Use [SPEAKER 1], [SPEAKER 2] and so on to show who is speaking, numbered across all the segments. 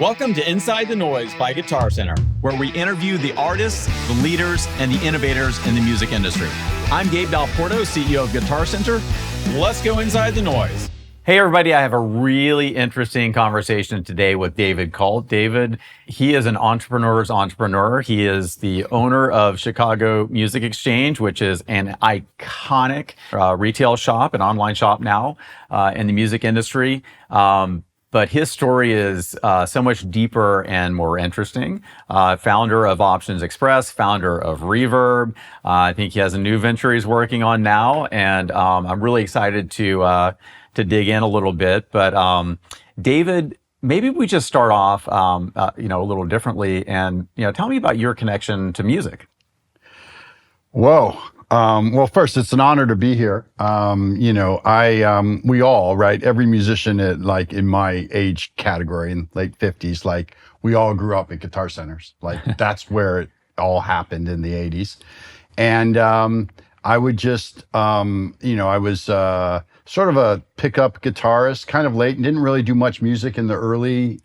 [SPEAKER 1] Welcome to Inside the Noise by Guitar Center, where we interview the artists, the leaders, and the innovators in the music industry. I'm Gabe Dalporto, CEO of Guitar Center. Let's go inside the noise. Hey everybody, I have a really interesting conversation today with David Kalt. David, he is an entrepreneur's entrepreneur. He is the owner of Chicago Music Exchange, which is an iconic retail shop, an online shop now in the music industry. But his story is so much deeper and more interesting. Founder of Options Express, founder of Reverb. I think he has a new venture he's working on now, and I'm really excited to dig in a little bit. But David, maybe we just start off, a little differently, and tell me about your connection to music.
[SPEAKER 2] Whoa. Well, first, it's an honor to be here. We all, right? Every musician in my age category in late 50s, we all grew up at guitar centers. That's where it all happened in the 80s. And I would just, I was sort of a pickup guitarist, kind of late, and didn't really do much music in the early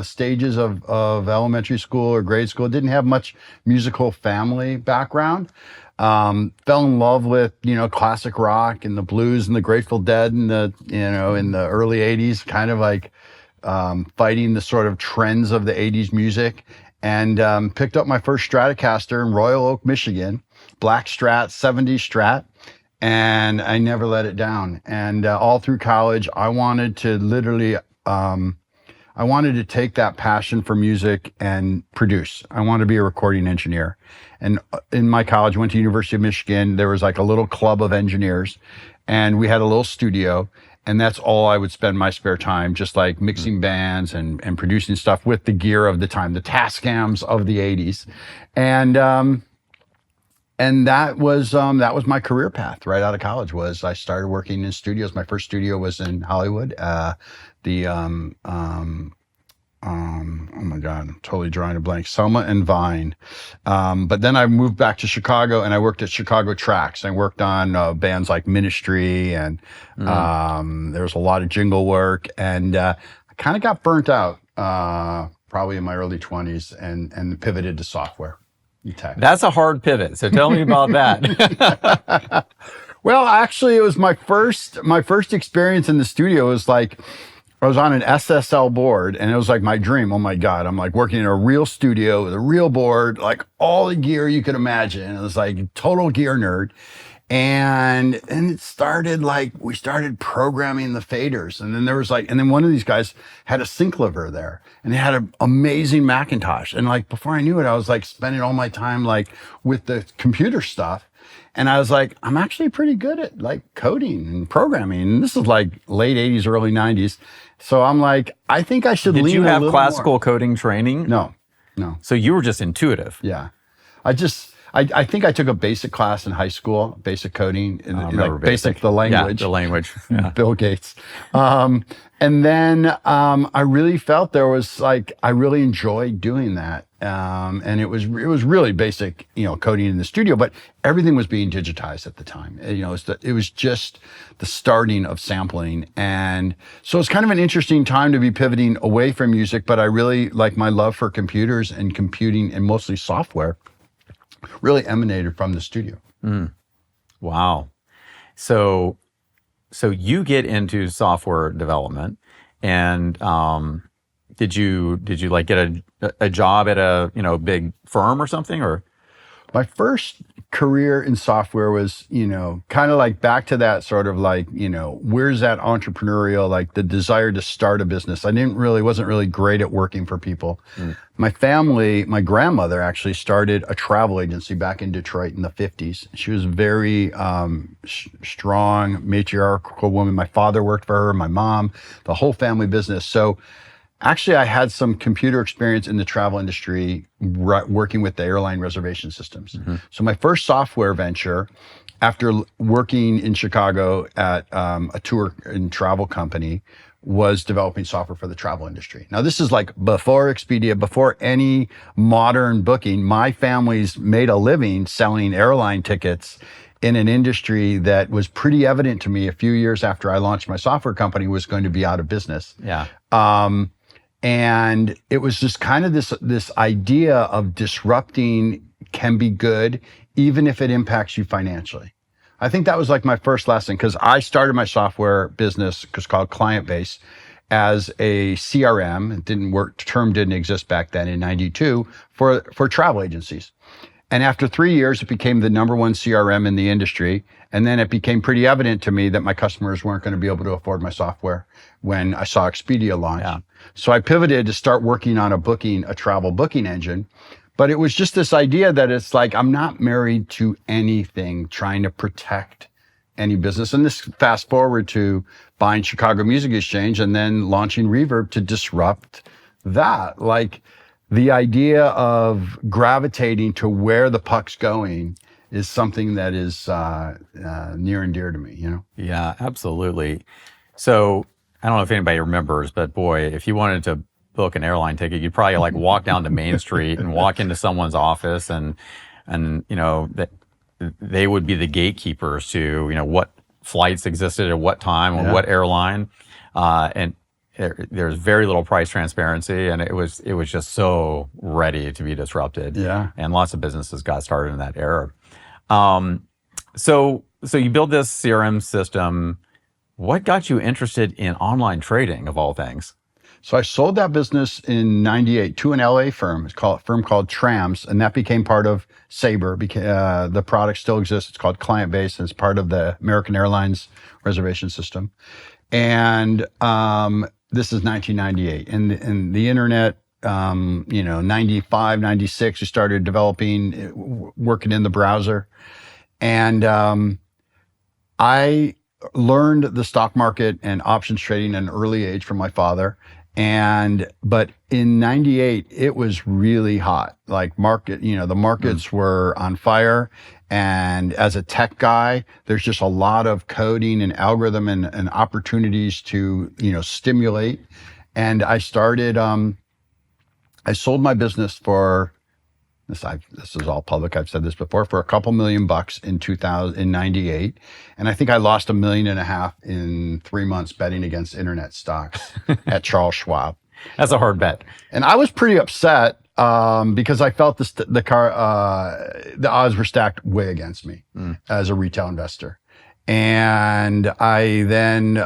[SPEAKER 2] stages of elementary school or grade school. Didn't have much musical family background. Fell in love with, classic rock and the blues and the Grateful Dead in the early 80s, kind of fighting the sort of trends of the 80s music, and picked up my first Stratocaster in Royal Oak, Michigan, black Strat, 70s Strat, and I never let it down. And all through college, I wanted to take that passion for music and produce. I wanted to be a recording engineer. And in my college, I went to University of Michigan. There was a little club of engineers, and we had a little studio, and that's all I would spend my spare time, just mixing bands and producing stuff with the gear of the time, the Tascams of the 80s. And that was my career path right out of college. I started working in studios. My first studio was in Hollywood. Oh my God, I'm totally drawing a blank. Selma and Vine. But then I moved back to Chicago, and I worked at Chicago Tracks. I worked on bands like Ministry, and there was a lot of jingle work. And I kind of got burnt out probably in my early 20s and pivoted to software. Tech.
[SPEAKER 1] That's a hard pivot. So tell me about that.
[SPEAKER 2] Well, actually, it was my first experience in the studio. It was I was on an SSL board, and it was my dream. Oh my God, I'm working in a real studio with a real board, all the gear you could imagine. It was total gear nerd. And it started we started programming the faders. And then there was and then one of these guys had a Synclavier there, and they had an amazing Macintosh. And before I knew it, I was spending all my time with the computer stuff. And I was I'm actually pretty good at coding and programming. And this is late 80s, early 90s. So I'm I think I should lean a little more.
[SPEAKER 1] Did you have classical coding training?
[SPEAKER 2] No.
[SPEAKER 1] So you were just intuitive.
[SPEAKER 2] Yeah. I think I took a basic class in high school, basic coding, the language.
[SPEAKER 1] Yeah, the language.
[SPEAKER 2] Yeah. Bill Gates. And then I really felt there was I really enjoyed doing that. And it was really basic, coding in the studio, but everything was being digitized at the time. It was just the starting of sampling. And so it's kind of an interesting time to be pivoting away from music, but I really my love for computers and computing, and mostly software, really emanated from the studio.
[SPEAKER 1] Wow. So you get into software development, and did you get a job at a big firm or something, or?
[SPEAKER 2] My first career in software was, kind of back to that sort of where's that entrepreneurial, the desire to start a business. I wasn't really great at working for people. My family, my grandmother actually started a travel agency back in Detroit in the 50s. She was a very strong, matriarchal woman. My father worked for her, my mom, the whole family business. So actually, I had some computer experience in the travel industry, working with the airline reservation systems. Mm-hmm. So my first software venture, after working in Chicago at a tour and travel company, was developing software for the travel industry. Now, this is before Expedia, before any modern booking. My family's made a living selling airline tickets in an industry that was pretty evident to me a few years after I launched my software company was going to be out of business.
[SPEAKER 1] Yeah.
[SPEAKER 2] And it was just kind of this idea of disrupting can be good, even if it impacts you financially. I think that was like my first lesson, because I started my software business, it's called Client Base, as a CRM. It didn't work, term didn't exist back then in 92 for travel agencies. And after 3 years, it became the number one CRM in the industry. And then it became pretty evident to me that my customers weren't going to be able to afford my software when I saw Expedia launch. Yeah. So I pivoted to start working on a travel booking engine. But it was just this idea that it's like, I'm not married to anything, trying to protect any business. And this fast forward to buying Chicago Music Exchange and then launching Reverb to disrupt that. Like, the idea of gravitating to where the puck's going is something that is near and dear to me, you know?
[SPEAKER 1] Yeah, absolutely. So I don't know if anybody remembers, but boy, if you wanted to book an airline ticket, you'd probably like walk down to Main Street and walk into someone's office and you know, that they would be the gatekeepers to, you know, what flights existed at what time or what airline. And there's very little price transparency, and it was just so ready to be disrupted. Yeah. And lots of businesses got started in that era. So you build this CRM system. What got you interested in online trading, of all things?
[SPEAKER 2] So I sold that business in 98 to an LA firm. It's a firm called Trams, and that became part of Sabre. The product still exists. It's called Client Base, and it's part of the American Airlines reservation system. And this is 1998, and the internet, 95, 96, we started developing, working in the browser. And I learned the stock market and options trading at an early age from my father. But in 98, it was really hot. Like the markets were on fire. And as a tech guy, there's just a lot of coding and algorithm and opportunities to, stimulate. And I started, I sold my business for this is all public. I've said this before, for a couple $1 million in 98. And I think I lost $1.5 million in 3 months betting against internet stocks at Charles Schwab.
[SPEAKER 1] That's a hard bet.
[SPEAKER 2] And I was pretty upset because I felt the odds were stacked way against me as a retail investor. And I then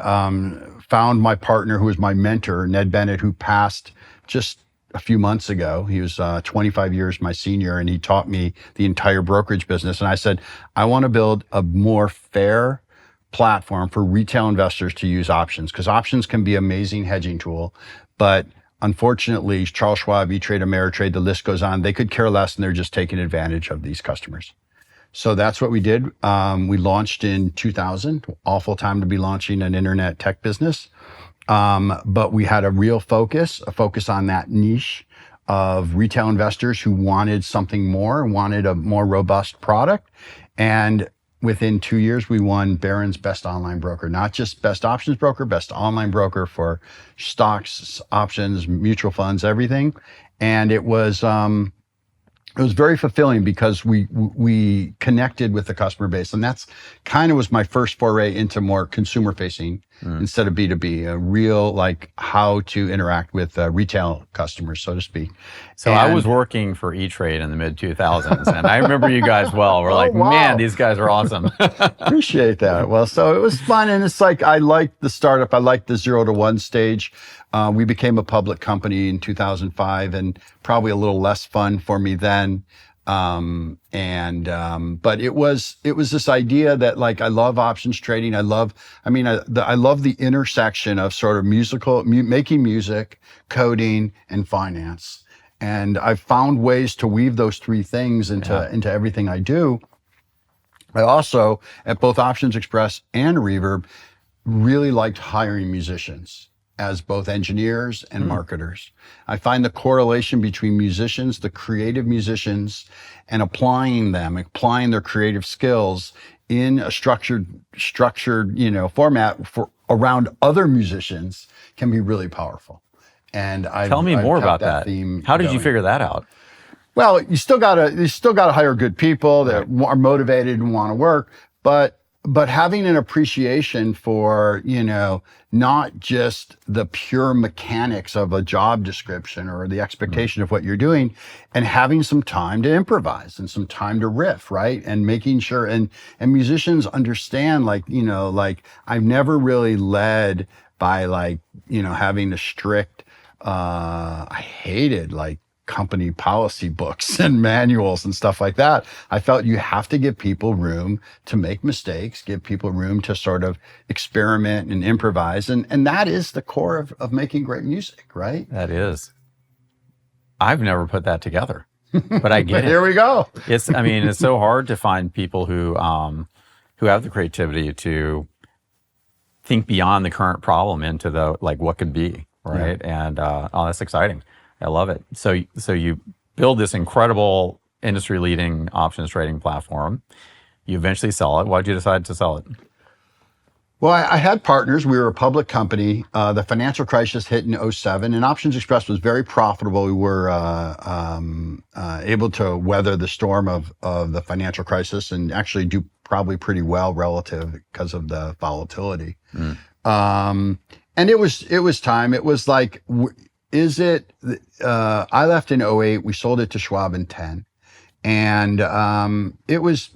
[SPEAKER 2] found my partner, who was my mentor, Ned Bennett, who passed just a few months ago. He was 25 years my senior, and he taught me the entire brokerage business. And I said, I want to build a more fair platform for retail investors to use options, because options can be an amazing hedging tool. But unfortunately, Charles Schwab, E-Trade, Ameritrade, the list goes on. They could care less, and they're just taking advantage of these customers. So that's what we did. We launched in 2000. Awful time to be launching an internet tech business. But we had a real focus on that niche of retail investors who wanted something more, wanted a more robust product. And within 2 years, we won Barron's Best Online Broker, not just Best Options Broker, Best Online Broker for stocks, options, mutual funds, everything. And it was very fulfilling because we connected with the customer base. And that's kind of was my first foray into more consumer facing instead of B2B, a real like how to interact with retail customers, so to speak.
[SPEAKER 1] So I was working for E-Trade in the mid 2000s, and I remember you guys well. We're like, wow. Man, these guys are awesome.
[SPEAKER 2] Appreciate that. Well, so it was fun. And it's like, I liked the startup. I liked the 0 to 1 stage. We became a public company in 2005, and probably a little less fun for me then. But it was this idea that like, I love options trading. I love the intersection of sort of making music, coding, and finance. And I've found ways to weave those three things into everything I do. I also, at both Options Express and Reverb, really liked hiring musicians as both engineers and marketers. I find the correlation between musicians, the creative musicians, and applying their creative skills in a structured, format around other musicians can be really powerful. And
[SPEAKER 1] tell me more about that. How did you figure that out?
[SPEAKER 2] Well, you still gotta hire good people that are motivated and want to work, but but having an appreciation for, not just the pure mechanics of a job description or the expectation of what you're doing, and having some time to improvise and some time to riff, right? And making sure, and musicians understand, like I've never really led by having a strict, I hated company policy books and manuals and stuff like that. I felt you have to give people room to make mistakes, give people room to sort of experiment and improvise. And that is the core of making great music, right?
[SPEAKER 1] That is. I've never put that together, but I get it.
[SPEAKER 2] Here we go.
[SPEAKER 1] It's so hard to find people who have the creativity to think beyond the current problem into the, what could be, right? Yeah. And that's exciting. I love it. So you build this incredible industry-leading options trading platform. You eventually sell it. Why'd you decide to sell it?
[SPEAKER 2] Well, I had partners. We were a public company. The financial crisis hit in 2007, and Options Express was very profitable. We were able to weather the storm of the financial crisis and actually do probably pretty well relative because of the volatility. And it was time. It was like... I left in 2008, we sold it to Schwab in 2010. And it was,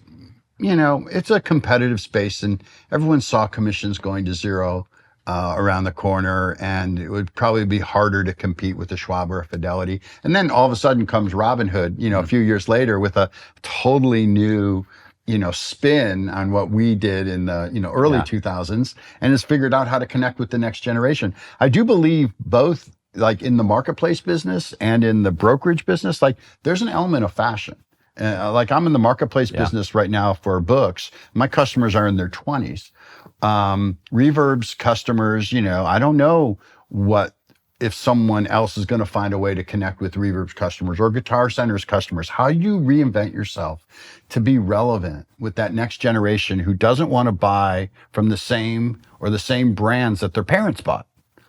[SPEAKER 2] it's a competitive space and everyone saw commissions going to zero around the corner, and it would probably be harder to compete with a Schwab or a Fidelity. And then all of a sudden comes Robinhood, a few years later with a totally new, spin on what we did in the, early 2000s, and has figured out how to connect with the next generation. I do believe both, in the marketplace business and in the brokerage business, there's an element of fashion. I'm in the marketplace business right now for books. My customers are in their 20s. Reverb's customers, I don't know if someone else is going to find a way to connect with Reverb's customers or Guitar Center's customers. How do you reinvent yourself to be relevant with that next generation who doesn't want to buy from the same brands that their parents bought?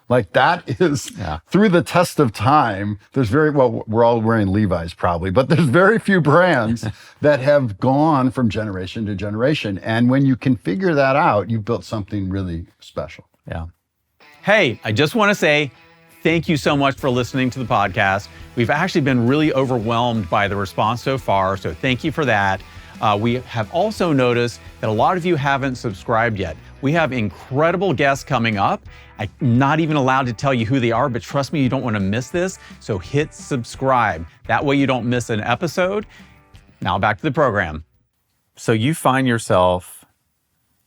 [SPEAKER 2] That is through the test of time. There's we're all wearing Levi's probably, but there's very few brands that have gone from generation to generation. And when you can figure that out, you've built something really special.
[SPEAKER 1] Yeah. Hey, I just want to say thank you so much for listening to the podcast. We've actually been really overwhelmed by the response so far, so thank you for that. We have also noticed that a lot of you haven't subscribed yet. We have incredible guests coming up. I'm not even allowed to tell you who they are, but trust me, you don't want to miss this. So hit subscribe. That way you don't miss an episode. Now back to the program. So you find yourself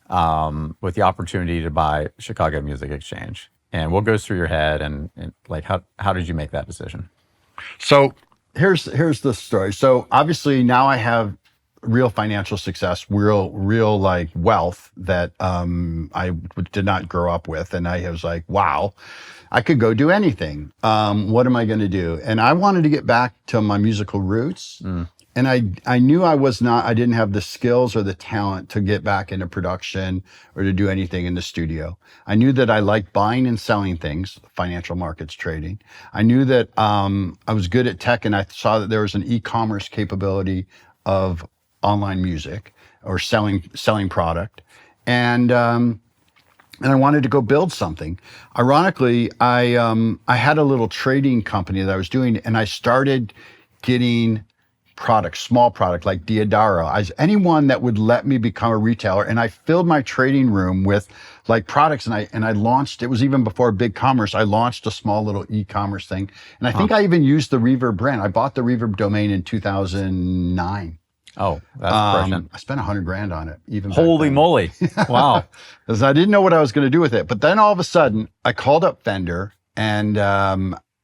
[SPEAKER 1] with the opportunity to buy Chicago Music Exchange. And what goes through your head and how did you make that decision?
[SPEAKER 2] So here's the story. So obviously now I have real financial success, real wealth that I did not grow up with. And I was like, wow, I could go do anything. What am I going to do? And I wanted to get back to my musical roots. And I knew I didn't have the skills or the talent to get back into production or to do anything in the studio. I knew that I liked buying and selling things, financial markets trading. I knew that I was good at tech, and I saw that there was an e-commerce capability of online music or selling product. And I wanted to go build something. Ironically, I had a little trading company that I was doing, and I started getting small product like Diodaro, anyone that would let me become a retailer. And I filled my trading room with products, and I launched, it was even before Big Commerce, I launched a small little e-commerce thing. And I think I even used the Reverb brand. I bought the Reverb domain in 2009.
[SPEAKER 1] Oh, that's brilliant.
[SPEAKER 2] I spent $100,000 on it. Even
[SPEAKER 1] holy moly! Wow,
[SPEAKER 2] because I didn't know what I was going to do with it. But then all of a sudden, I called up Fender, and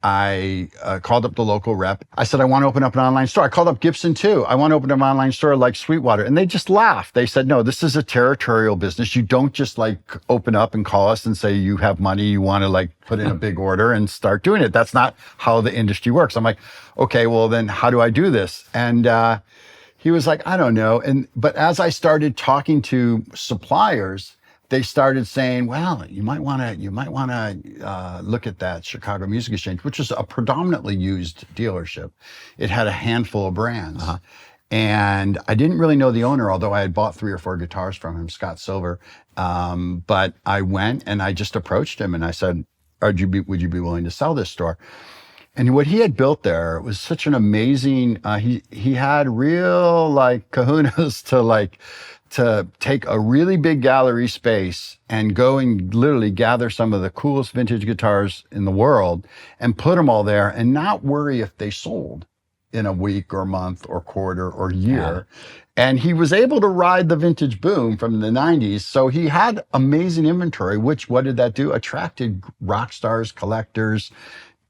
[SPEAKER 2] I called up the local rep. I said, I want to open up an online store. I called up Gibson too. I want to open an online store like Sweetwater, and they just laughed. They said, no, this is a territorial business. You don't just open up and call us and say you have money, you want to put in a big order and start doing it. That's not how the industry works. I'm like, okay, well then how do I do this? And he was like, I don't know. But as I started talking to suppliers, they started saying, well, you might want to look at that Chicago Music Exchange, which is a predominantly used dealership. It had a handful of brands. And I didn't really know the owner, although I had bought 3 or 4 guitars from him, Scott Silver. But I went and I just approached him and I said, would you be willing to sell this store? And what he had built there was such an amazing, he had real like kahunas to take a really big gallery space and go and literally gather some of the coolest vintage guitars in the world and put them all there and not worry if they sold in a week or month or quarter or year. Yeah. And he was able to ride the vintage boom from the 90s. So he had amazing inventory, which what did that do? Attracted rock stars, collectors,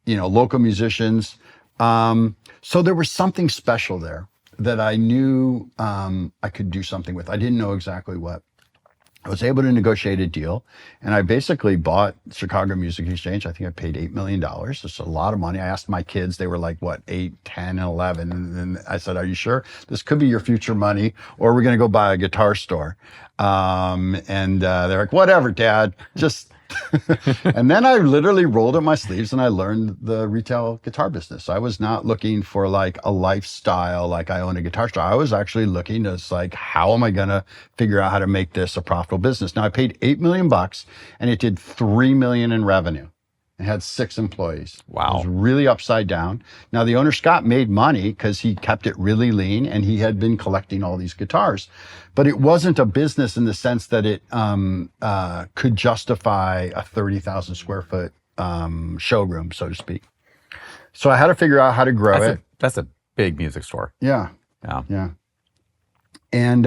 [SPEAKER 2] local musicians. So there was something special there that I knew I could do something with. I didn't know exactly what. I was able to negotiate a deal, and I basically bought Chicago Music Exchange. I think I paid $8 million. It's a lot of money. I asked my kids, they were like, 8, 10, and 11. And I said, are you sure? This could be your future money, or we're going to go buy a guitar store. And they're like, whatever, Dad, just... And then I literally rolled up my sleeves and I learned the retail guitar business. I was not looking for like a lifestyle, like I own a guitar store. I was actually looking as like, how am I going to figure out how to make this a profitable business? Now I paid $8 million and it did $3 million in revenue. It had 6 employees.
[SPEAKER 1] Wow.
[SPEAKER 2] It was really upside down. Now the owner, Scott, made money because he kept it really lean and he had been collecting all these guitars. But it wasn't a business in the sense that it could justify a 30,000 square foot showroom, so to speak. So I had to figure out how to grow it.
[SPEAKER 1] That's a big music store.
[SPEAKER 2] Yeah.
[SPEAKER 1] Yeah.
[SPEAKER 2] Yeah. And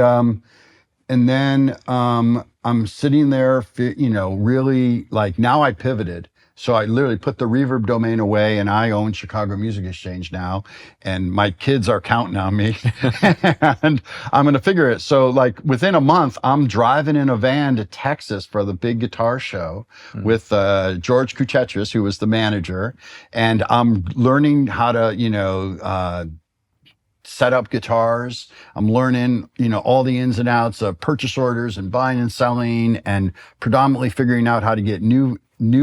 [SPEAKER 2] then I'm sitting there, really like now I pivoted. So I literally put the Reverb domain away and I own Chicago Music Exchange now. And my kids are counting on me and I'm going to figure it. So like within a month, I'm driving in a van to Texas for the big guitar show with George Kuchetris, who was the manager. And I'm learning how to, set up guitars. I'm learning, all the ins and outs of purchase orders and buying and selling and predominantly figuring out how to get new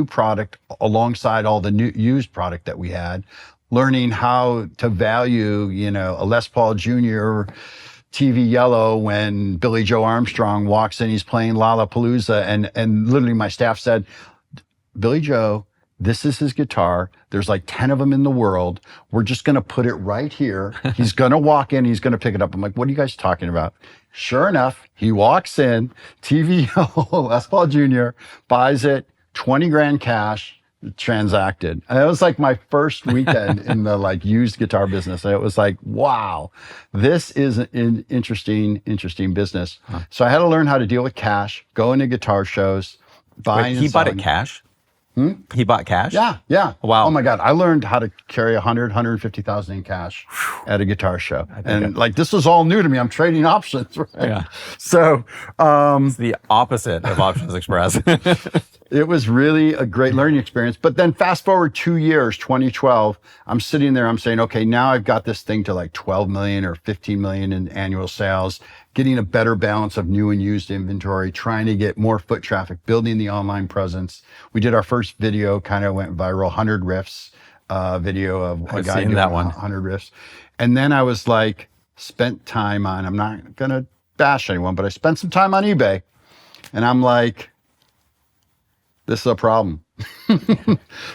[SPEAKER 2] product alongside all the new used product that we had, learning how to value, a Les Paul Jr. TV yellow when Billy Joe Armstrong walks in, he's playing Lollapalooza. And literally my staff said, Billy Joe, this is his guitar. There's like 10 of them in the world. We're just going to put it right here. He's going to walk in. He's going to pick it up. I'm like, what are you guys talking about? Sure enough, he walks in, TV Les Paul Jr., buys it, 20 grand cash, transacted. And it was like my first weekend in the like used guitar business. And it was like, wow, this is an interesting business. Huh. So I had to learn how to deal with cash, go into guitar shows, buying.
[SPEAKER 1] Wait, he bought it cash? He bought cash?
[SPEAKER 2] Yeah.
[SPEAKER 1] Wow.
[SPEAKER 2] Oh my God. I learned how to carry 150,000 in cash at a guitar show. And like, this was all new to me. I'm trading options, right?
[SPEAKER 1] Yeah.
[SPEAKER 2] So,
[SPEAKER 1] it's the opposite of Options Express.
[SPEAKER 2] It was really a great learning experience. But then fast forward 2 years, 2012, I'm sitting there, I'm saying, okay, now I've got this thing to like 12 million or 15 million in annual sales, getting a better balance of new and used inventory, trying to get more foot traffic, building the online presence. We did our first video, kind of went viral, 100 riffs video of a guy doing that 100 riffs. And then I was like, spent time on, I'm not going to bash anyone, but I spent some time on eBay. And I'm like, this is a problem.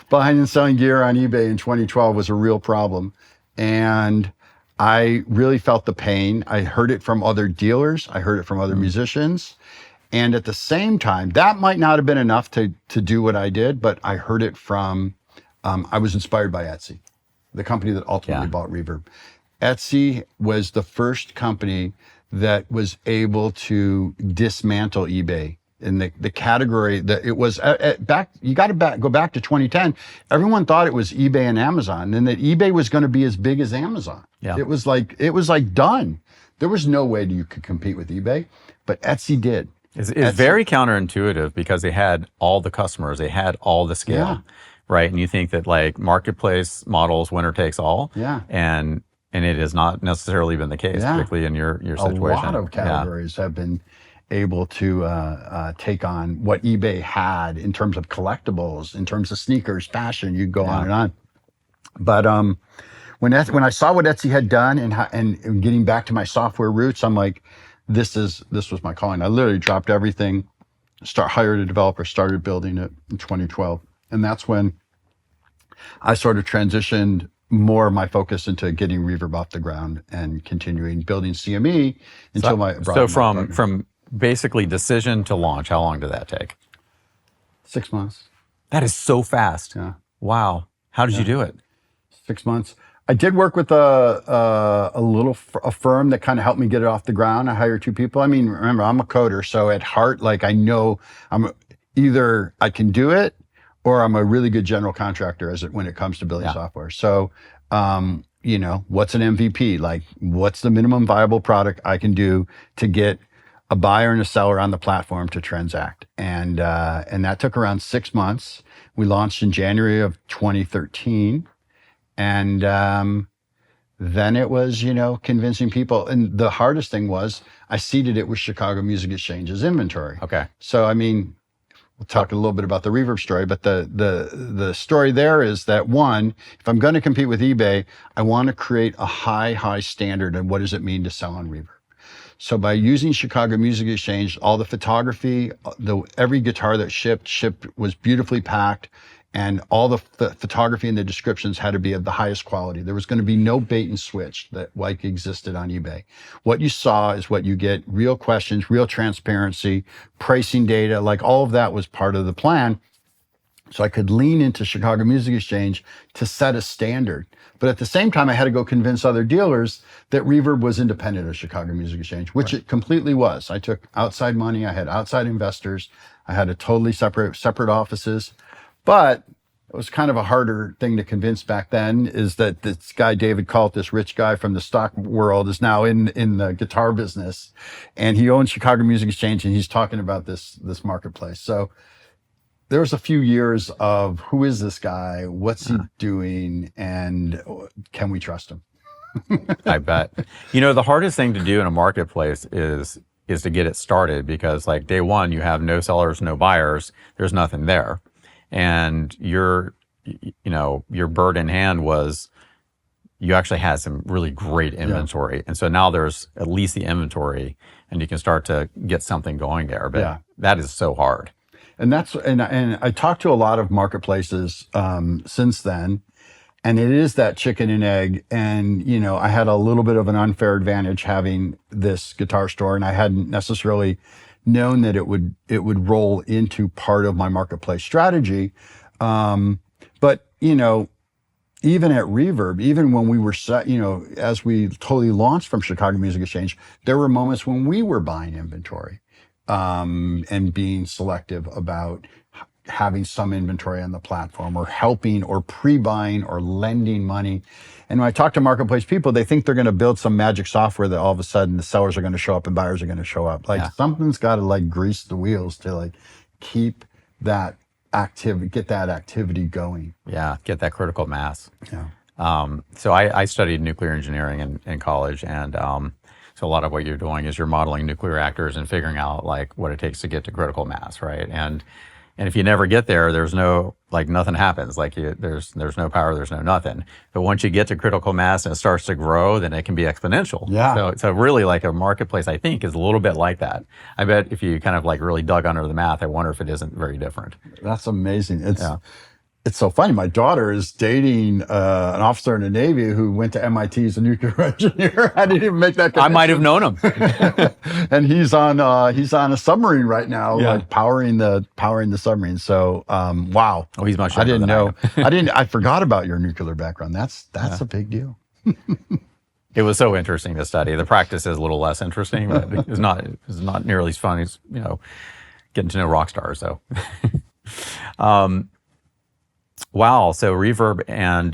[SPEAKER 2] Buying and selling gear on eBay in 2012 was a real problem. And I really felt the pain. I heard it from other dealers. I heard it from other musicians. And at the same time, that might not have been enough to do what I did, but I heard it from, I was inspired by Etsy, the company that ultimately bought Reverb. Etsy was the first company that was able to dismantle eBay. In the category that it was you got to go back to 2010. Everyone thought it was eBay and Amazon, and that eBay was going to be as big as Amazon. Yeah. It was like done. There was no way you could compete with eBay, but Etsy did.
[SPEAKER 1] It's very counterintuitive because they had all the customers, they had all the scale, right? And you think that like marketplace models, winner takes all.
[SPEAKER 2] Yeah.
[SPEAKER 1] And it has not necessarily been the case, particularly in your situation.
[SPEAKER 2] A lot of categories have been able to take on what eBay had in terms of collectibles, in terms of sneakers, fashion, you go on and on. But when I saw what Etsy had done and getting back to my software roots, I'm like, this was my calling. I literally dropped everything, hired a developer, started building it in 2012. And that's when I sort of transitioned more of my focus into getting Reverb off the ground and continuing building CME until
[SPEAKER 1] from basically decision to launch, how long did that take?
[SPEAKER 2] 6 months.
[SPEAKER 1] That is so fast.
[SPEAKER 2] Yeah.
[SPEAKER 1] Wow. How did you do it?
[SPEAKER 2] 6 months. I did work with a firm that kind of helped me get it off the ground. I hired 2 people. I mean, remember, I'm a coder, so at heart, like I know either I can do it or I'm a really good general contractor when it comes to building software. So, what's an MVP? Like, what's the minimum viable product I can do to get a buyer and a seller on the platform to transact? And that took around 6 months. We launched in January of 2013. And then it was, convincing people. And the hardest thing was I seeded it with Chicago Music Exchange's inventory.
[SPEAKER 1] Okay.
[SPEAKER 2] So, I mean, we'll talk a little bit about the Reverb story, but the story there is that, one, if I'm going to compete with eBay, I want to create a high standard. And what does it mean to sell on Reverb? So by using Chicago Music Exchange, all the photography, every guitar that shipped was beautifully packed. And all the photography and the descriptions had to be of the highest quality. There was going to be no bait and switch that like existed on eBay. What you saw is what you get: real questions, real transparency, pricing data, like all of that was part of the plan. So I could lean into Chicago Music Exchange to set a standard. But at the same time, I had to go convince other dealers that Reverb was independent of Chicago Music Exchange, which it completely was. I took outside money. I had outside investors. I had a totally separate offices. But it was kind of a harder thing to convince back then, is that this guy, David Kalt, this rich guy from the stock world, is now in the guitar business, and he owns Chicago Music Exchange, and he's talking about this marketplace. So there was a few years of, who is this guy? What's he doing? And can we trust him?
[SPEAKER 1] I bet. The hardest thing to do in a marketplace is to get it started, because like day one, you have no sellers, no buyers. There's nothing there. And your bird in hand was, you actually had some really great inventory. Yeah. And so now there's at least the inventory and you can start to get something going there. But that is so hard.
[SPEAKER 2] And and I talked to a lot of marketplaces since then, and it is that chicken and egg. And, I had a little bit of an unfair advantage having this guitar store, and I hadn't necessarily known that it would roll into part of my marketplace strategy. But, even at Reverb, even when we were set, as we totally launched from Chicago Music Exchange, there were moments when we were buying inventory, and being selective about having some inventory on the platform, or helping or pre-buying or lending money. And when I talk to marketplace people, they think they're going to build some magic software that all of a sudden the sellers are going to show up and buyers are going to show up. Something's got to grease the wheels to keep that activity, get that activity going.
[SPEAKER 1] Yeah, get that critical mass.
[SPEAKER 2] Yeah.
[SPEAKER 1] So I studied nuclear engineering in college, and so a lot of what you're doing is you're modeling nuclear reactors and figuring out what it takes to get to critical mass, right? And if you never get there, there's no, nothing happens. There's no power, there's no nothing. But once you get to critical mass and it starts to grow, then it can be exponential.
[SPEAKER 2] Yeah.
[SPEAKER 1] So really a marketplace, I think, is a little bit like that. I bet if you kind of really dug under the math, I wonder if it isn't very different.
[SPEAKER 2] That's amazing. It's so funny. My daughter is dating an officer in the Navy who went to MIT as a nuclear engineer. I didn't even make that connection.
[SPEAKER 1] I might have known him.
[SPEAKER 2] And he's on a submarine right now, powering the submarine. So wow.
[SPEAKER 1] Oh, he's much
[SPEAKER 2] I didn't
[SPEAKER 1] younger than
[SPEAKER 2] know. I forgot about your nuclear background. That's a big deal.
[SPEAKER 1] It was so interesting to study. The practice is a little less interesting, but it's not nearly as fun as getting to know rock stars. So. Wow. So Reverb and,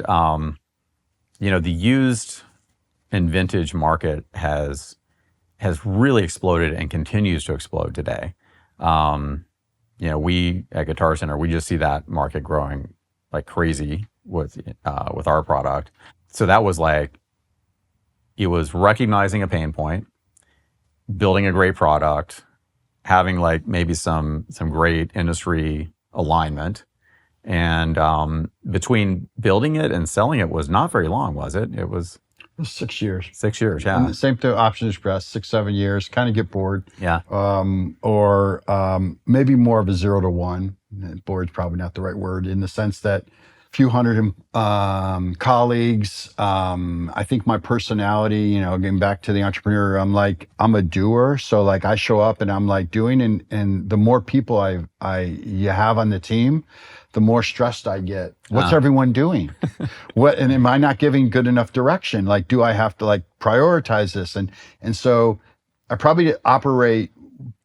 [SPEAKER 1] the used and vintage market has really exploded and continues to explode today. We at Guitar Center, we just see that market growing like crazy with our product. So that was it was recognizing a pain point, building a great product, having maybe some great industry alignment, And between building it and selling it was not very long, was it? It was
[SPEAKER 2] 6 years.
[SPEAKER 1] 6 years, yeah.
[SPEAKER 2] And the same thing, Options Express, 6, 7 years, kind of get bored.
[SPEAKER 1] Yeah.
[SPEAKER 2] Or maybe more of a 0 to 1. Bored's probably not the right word, in the sense that few hundred colleagues. I think my personality, getting back to the entrepreneur, I'm a doer. So like I show up and I'm like doing, and the more people you have on the team, the more stressed I get. What's everyone doing? And am I not giving good enough direction? Like, do I have to like prioritize this? And so I probably operate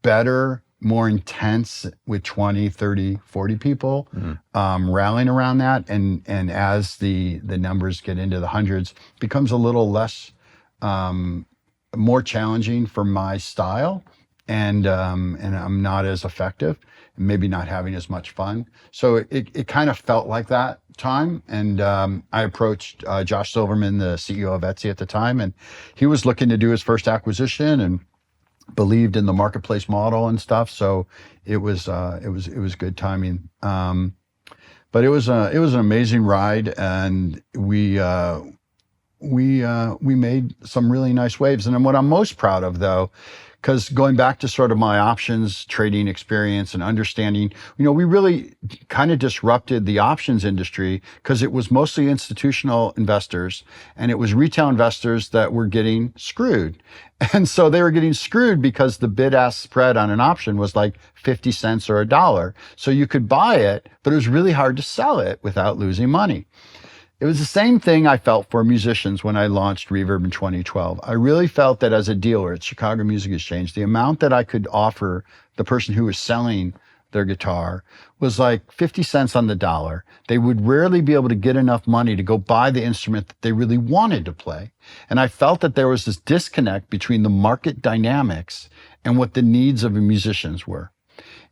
[SPEAKER 2] better, more intense with 20, 30, 40 people, rallying around that. And as the numbers get into the hundreds, it becomes a little less, more challenging for my style. And I'm not as effective, maybe not having as much fun. So it kind of felt like that time. And I approached Josh Silverman, the CEO of Etsy at the time, and he was looking to do his first acquisition and believed in the marketplace model and stuff. So it was good timing. But it was an amazing ride, and we made some really nice waves. And then what I'm most proud of, though, because going back to sort of my options trading experience and understanding, we really kind of disrupted the options industry, because it was mostly institutional investors and it was retail investors that were getting screwed. And so they were getting screwed because the bid-ask spread on an option was like 50 cents or $1. So you could buy it, but it was really hard to sell it without losing money. It was the same thing I felt for musicians when I launched Reverb in 2012. I really felt that as a dealer at Chicago Music Exchange, the amount that I could offer the person who was selling their guitar was like 50 cents on the dollar. They would rarely be able to get enough money to go buy the instrument that they really wanted to play. And I felt that there was this disconnect between the market dynamics and what the needs of the musicians were.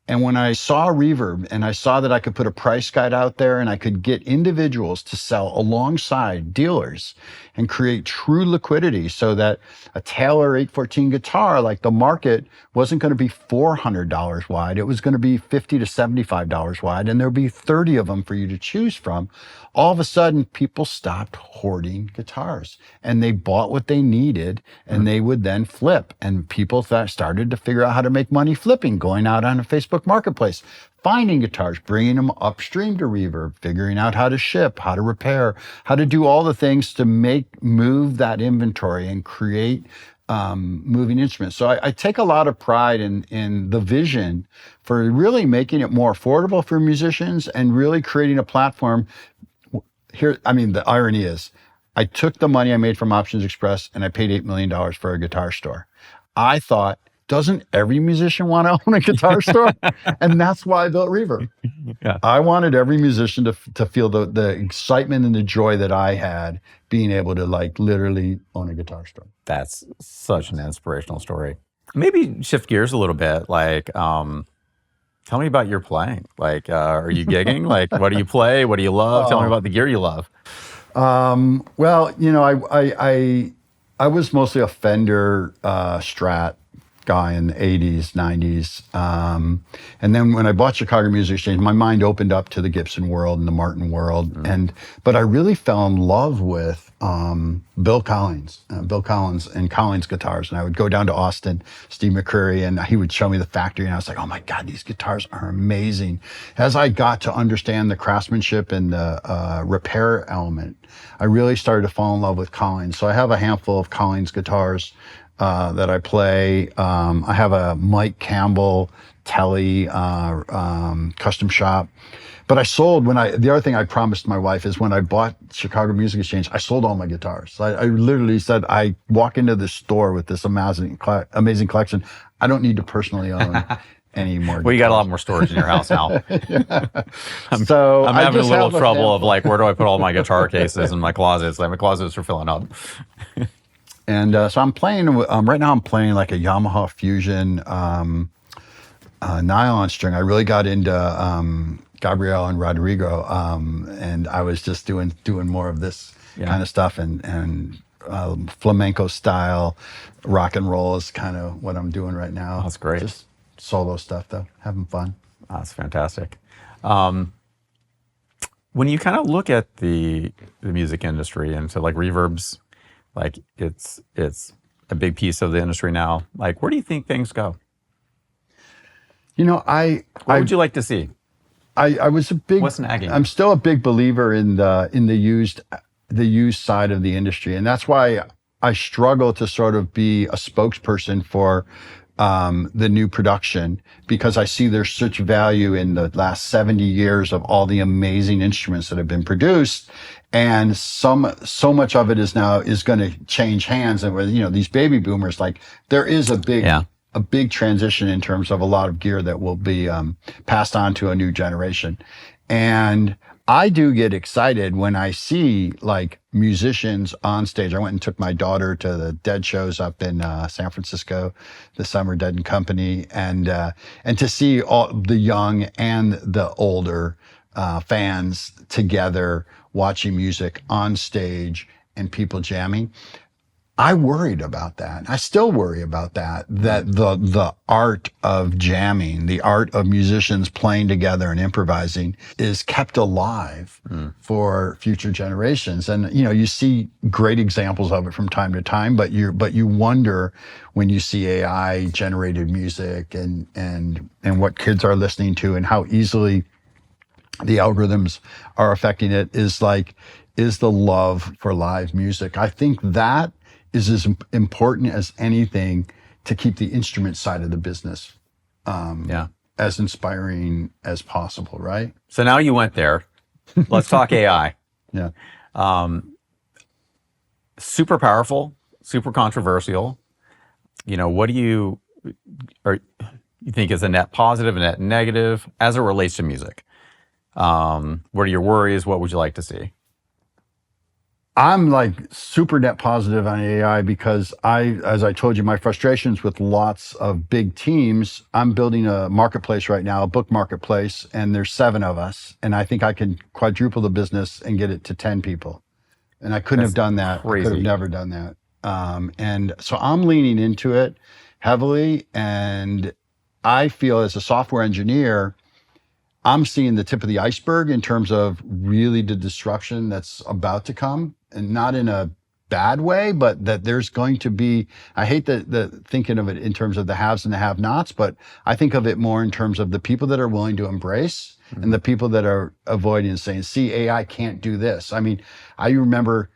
[SPEAKER 2] And when I saw Reverb and I saw that I could put a price guide out there and I could get individuals to sell alongside dealers and create true liquidity, so that a Taylor 814 guitar, like the market wasn't going to be $400 wide. It was going to be $50 to $75 wide, and there'd be 30 of them for you to choose from. All of a sudden, people stopped hoarding guitars and they bought what they needed, and they would then flip. And people started to figure out how to make money flipping, going out on a Facebook marketplace, finding guitars, bringing them upstream to Reverb, figuring out how to ship, how to repair, how to do all the things to move that inventory and create moving instruments. So I take a lot of pride in the vision for really making it more affordable for musicians and really creating a platform. The irony is, I took the money I made from Options Express and I paid $8 million for a guitar store. I thought, doesn't every musician want to own a guitar store? And that's why I built Reverb. Yeah. I wanted every musician to feel the excitement and the joy that I had being able to like literally own a guitar store.
[SPEAKER 1] That's such an inspirational story. Maybe shift gears a little bit. Like, tell me about your playing. Like, are you gigging? Like, what do you play? What do you love? Tell me about the gear you love.
[SPEAKER 2] Well, I was mostly a Fender Strat guy in the 80s, 90s. And then when I bought Chicago Music Exchange, my mind opened up to the Gibson world and the Martin world. But I really fell in love with Bill Collins and Collings guitars. And I would go down to Austin, Steve McCreary, and he would show me the factory. And I was like, oh my God, these guitars are amazing. As I got to understand the craftsmanship and the repair element, I really started to fall in love with Collings. So I have a handful of Collings guitars that I play. I have a Mike Campbell Telly custom shop. But I sold the other thing I promised my wife is when I bought Chicago Music Exchange, I sold all my guitars. I literally said, I walk into the store with this amazing collection. I don't need to personally own any more guitars.
[SPEAKER 1] Well, you got a lot more storage in your house now.
[SPEAKER 2] Yeah.
[SPEAKER 1] I'm having a little trouble of like, where do I put all my guitar cases in my closets? Like my closets are filling up.
[SPEAKER 2] And so I'm playing, right now I'm playing like a Yamaha Fusion nylon string. I really got into Gabriel and Rodrigo, and I was just doing more of this kind of stuff, and flamenco style rock and roll is kind of what I'm doing right now.
[SPEAKER 1] That's great.
[SPEAKER 2] Just solo stuff though, having fun.
[SPEAKER 1] That's fantastic.
[SPEAKER 3] When you kind of look at the music industry and so like Reverb's, like it's a big piece of the industry now. Like, where do you think things go? What would you like to see?
[SPEAKER 2] I was a big.
[SPEAKER 3] What's nagging?
[SPEAKER 2] I'm still a big believer in the used side of the industry, and that's why I struggle to sort of be a spokesperson for the new production, because I see there's such value in the last 70 years of all the amazing instruments that have been produced. And so much of it is going to change hands. And with, these baby boomers, like there is a big transition in terms of a lot of gear that will be passed on to a new generation. And I do get excited when I see like musicians on stage. I went and took my daughter to the Dead shows up in San Francisco, the Summer Dead and Company, and to see all the young and the older fans together watching music on stage and people jamming. I worried about that. I still worry about that the art of jamming, the art of musicians playing together and improvising is kept alive for future generations. And, you see great examples of it from time to time, but you wonder when you see AI generated music and what kids are listening to and how easily the algorithms are affecting it is the love for live music. I think that is as important as anything to keep the instrument side of the business as inspiring as possible, right?
[SPEAKER 3] So now you went there. Let's talk AI.
[SPEAKER 2] Yeah.
[SPEAKER 3] Super powerful, super controversial. What do you think is a net positive, a net negative as it relates to music? What are your worries? What would you like to see?
[SPEAKER 2] I'm like super net positive on AI because as I told you, my frustrations with lots of big teams, I'm building a marketplace right now, a book marketplace, and there's 7 of us. And I think I can quadruple the business and get it to 10 people. And I couldn't have done that.
[SPEAKER 3] Crazy.
[SPEAKER 2] I could have never done that. And so I'm leaning into it heavily. And I feel as a software engineer, I'm seeing the tip of the iceberg in terms of really the disruption that's about to come, and not in a bad way, but that there's going to be, I hate the thinking of it in terms of the haves and the have-nots, but I think of it more in terms of the people that are willing to embrace and the people that are avoiding and saying, see, AI can't do this. I mean, I remember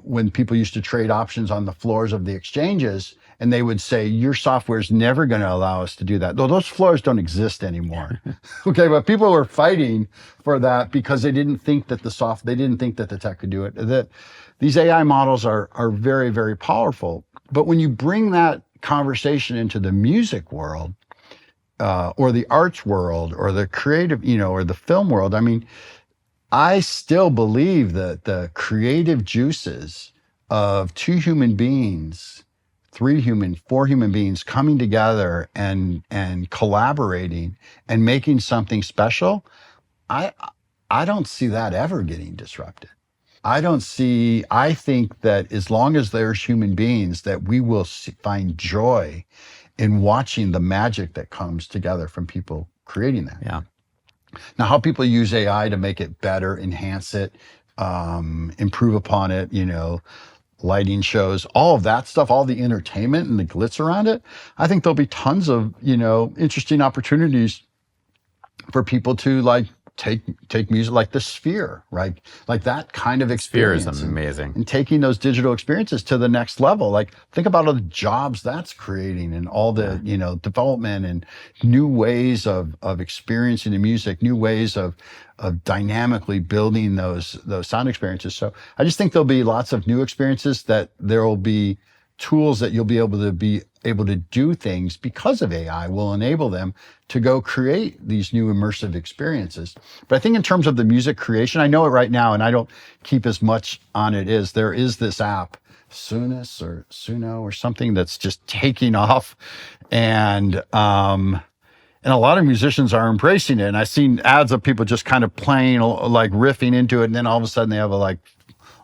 [SPEAKER 2] when people used to trade options on the floors of the exchanges, and they would say, your software is never going to allow us to do that. Though those floors don't exist anymore. Okay, but people were fighting for that because they didn't think that the tech could do it. These AI models are very, very powerful. But when you bring that conversation into the music world, or the arts world, or the creative, or the film world, I mean, I still believe that the creative juices of 2 human beings, 4 human beings coming together and collaborating and making something special, I don't see that ever getting disrupted. I think that as long as there's human beings, that we will find joy in watching the magic that comes together from people creating that.
[SPEAKER 3] Yeah.
[SPEAKER 2] Now, how people use AI to make it better, enhance it, improve upon it, lighting shows, all of that stuff, all the entertainment and the glitz around it, I think there'll be tons of, interesting opportunities for people to like take music like the Sphere, right? Like that kind of experience.
[SPEAKER 3] Sphere is amazing.
[SPEAKER 2] And taking those digital experiences to the next level. Like think about all the jobs that's creating and all the, development and new ways of experiencing the music, new ways of dynamically building those sound experiences. So I just think there'll be lots of new experiences, that there will be tools that you'll be able to do things because of AI will enable them to go create these new immersive experiences. But I think in terms of the music creation, I know it right now, and I don't keep as much on it as there is this app, Suno or something that's just taking off. And a lot of musicians are embracing it. And I've seen ads of people just kind of playing, like riffing into it. And then all of a sudden they have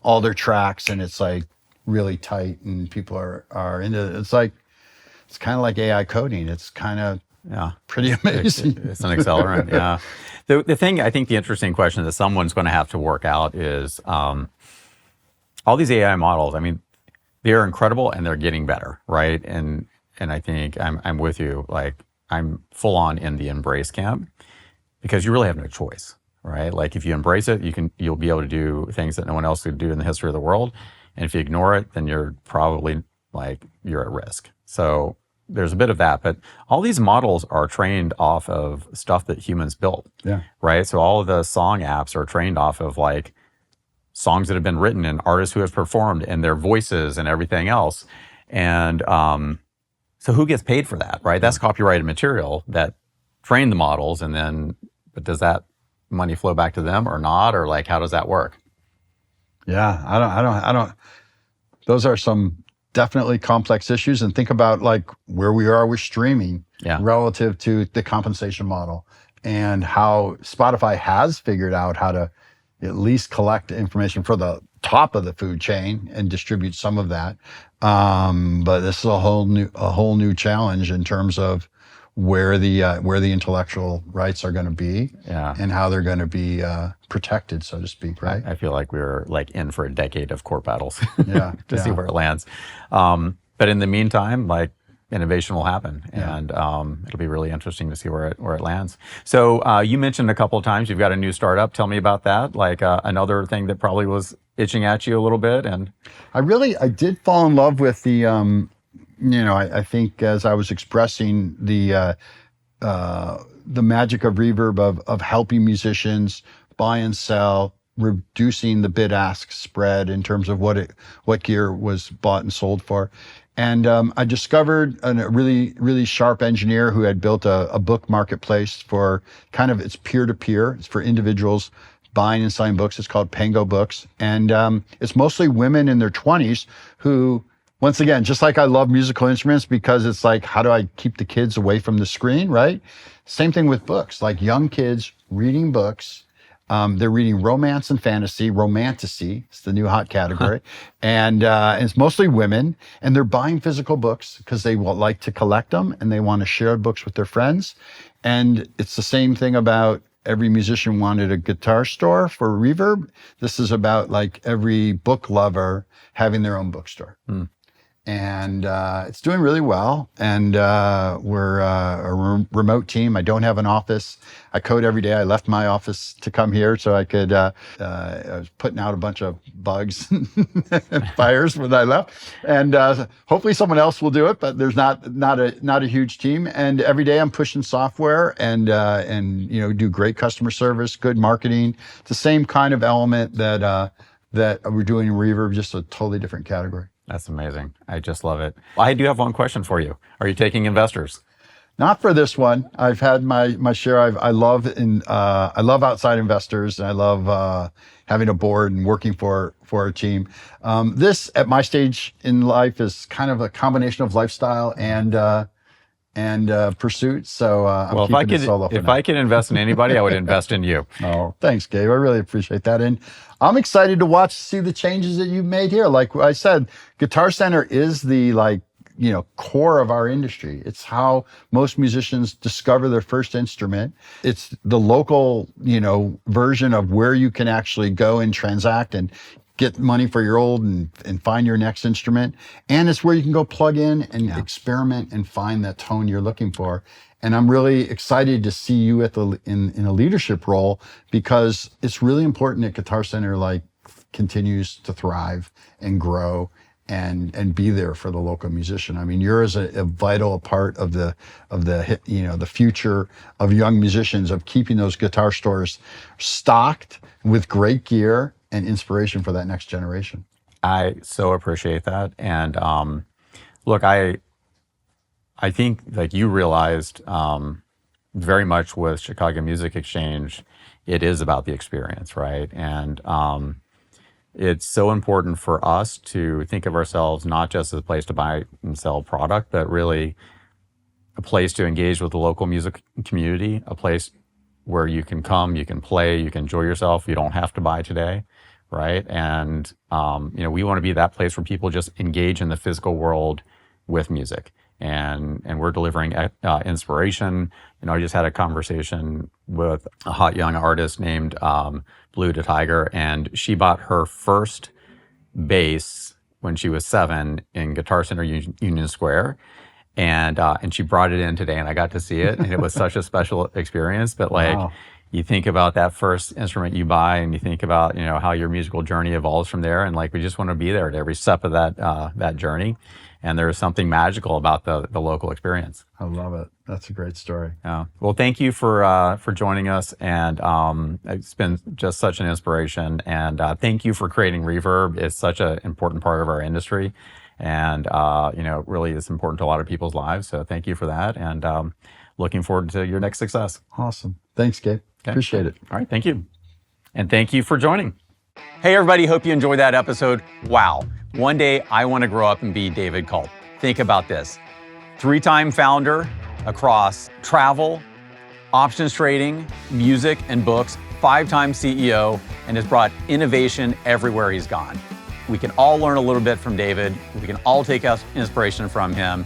[SPEAKER 2] all their tracks, and it's like really tight, and people are into it. It's kind of like AI coding. It's kind of
[SPEAKER 3] Yeah.
[SPEAKER 2] Pretty amazing.
[SPEAKER 3] It's an accelerant. Yeah. The thing, I think the interesting question that someone's going to have to work out is all these AI models, I mean, they're incredible and they're getting better, right? And I think I'm with you. Like, I'm full on in the embrace camp because you really have no choice, right? Like, if you embrace it, you'll be able to do things that no one else could do in the history of the world. And if you ignore it, then you're probably you're at risk. So there's a bit of that, but all these models are trained off of stuff that humans built.
[SPEAKER 2] Yeah.
[SPEAKER 3] Right. So all of the song apps are trained off of like songs that have been written and artists who have performed and their voices and everything else. And so who gets paid for that? Right. That's copyrighted material that trained the models. And then, but does that money flow back to them or not? Or like, how does that work?
[SPEAKER 2] Yeah. I don't, those are some definitely complex issues, and think about like where we are with streaming relative to the compensation model and how Spotify has figured out how to at least collect information for the top of the food chain and distribute some of that. But this is a whole new challenge in terms of where the intellectual rights are going to be and how they're going to be protected, so to speak, right?
[SPEAKER 3] I feel like we're like in for a decade of court battles
[SPEAKER 2] to
[SPEAKER 3] see where it lands. But in the meantime, like innovation will happen and it'll be really interesting to see where it lands. So you mentioned a couple of times you've got a new startup. Tell me about that. Like another thing that probably was itching at you a little bit. And
[SPEAKER 2] I did fall in love with the, I think as I was expressing the magic of Reverb of helping musicians buy and sell, reducing the bid-ask spread in terms of what gear was bought and sold for. And I discovered a really, really sharp engineer who had built a book marketplace for kind of, it's peer-to-peer. It's for individuals buying and selling books. It's called PangoBooks. And it's mostly women in their 20s who, once again, just like I love musical instruments because it's like, how do I keep the kids away from the screen, right? Same thing with books, like young kids reading books. They're reading romance and fantasy, romantasy. It's the new hot category. And it's mostly women. And they're buying physical books because they like to collect them and they want to share books with their friends. And it's the same thing about every musician wanted a guitar store for Reverb. This is about like every book lover having their own bookstore. And it's doing really well. And we're a remote team. I don't have an office. I code every day. I left my office to come here so I could, I was putting out a bunch of bugs and fires when I left. And hopefully someone else will do it, but there's not a huge team. And every day I'm pushing software and do great customer service, good marketing. It's the same kind of element that we're doing in Reverb, just a totally different category.
[SPEAKER 3] That's amazing. I just love it. I do have one question for you. Are you taking investors?
[SPEAKER 2] Not for this one. I've had my share. I love outside investors, and I love having a board and working for a team. This at my stage in life is kind of a combination of lifestyle and pursuit. So I'm keeping it solo for now.
[SPEAKER 3] If I could invest in anybody, I would invest in you.
[SPEAKER 2] Oh, thanks, Gabe. I really appreciate that. And I'm excited to see the changes that you've made here. Like I said, Guitar Center is the core of our industry. It's how most musicians discover their first instrument. It's the local, version of where you can actually go and transact and get money for your old and find your next instrument. And it's where you can go plug in and experiment and find that tone you're looking for. And I'm really excited to see you in a leadership role because it's really important that Guitar Center continues to thrive and grow and be there for the local musician. I mean, you're a vital part of the future of young musicians, of keeping those guitar stores stocked with great gear and inspiration for that next generation.
[SPEAKER 3] I so appreciate that. And look, I think like you realized very much with Chicago Music Exchange, it is about the experience, right? And it's so important for us to think of ourselves not just as a place to buy and sell product, but really a place to engage with the local music community, a place where you can come, you can play, you can enjoy yourself. You don't have to buy today, right? And we want to be that place where people just engage in the physical world with music. and we're delivering inspiration. I just had a conversation with a hot young artist named Blue to Tiger, and she bought her first bass when she was 7 in Guitar Center Union Square. And she brought it in today, and I got to see it, and it was such a special experience. But
[SPEAKER 2] Wow.
[SPEAKER 3] you think about that first instrument you buy, and you think about how your musical journey evolves from there, and we just want to be there at every step of that journey. And there is something magical about the local experience.
[SPEAKER 2] I love it. That's a great story.
[SPEAKER 3] Yeah. Well, thank you for joining us, and it's been just such an inspiration. And thank you for creating Reverb. It's such an important part of our industry, and really is important to a lot of people's lives. So thank you for that, and looking forward to your next success.
[SPEAKER 2] Awesome. Thanks, Gabe.
[SPEAKER 3] Okay.
[SPEAKER 2] Appreciate it.
[SPEAKER 3] All right. Thank you, and thank you for joining. Hey, everybody. Hope you enjoyed that episode. Wow. One day I want to grow up and be David Kalt. Think about this. 3-time founder across travel, options trading, music, and books, 5-time CEO, and has brought innovation everywhere he's gone. We can all learn a little bit from David. We can all take inspiration from him.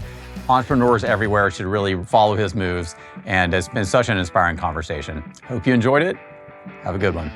[SPEAKER 3] Entrepreneurs everywhere should really follow his moves, and it's been such an inspiring conversation. Hope you enjoyed it. Have a good one.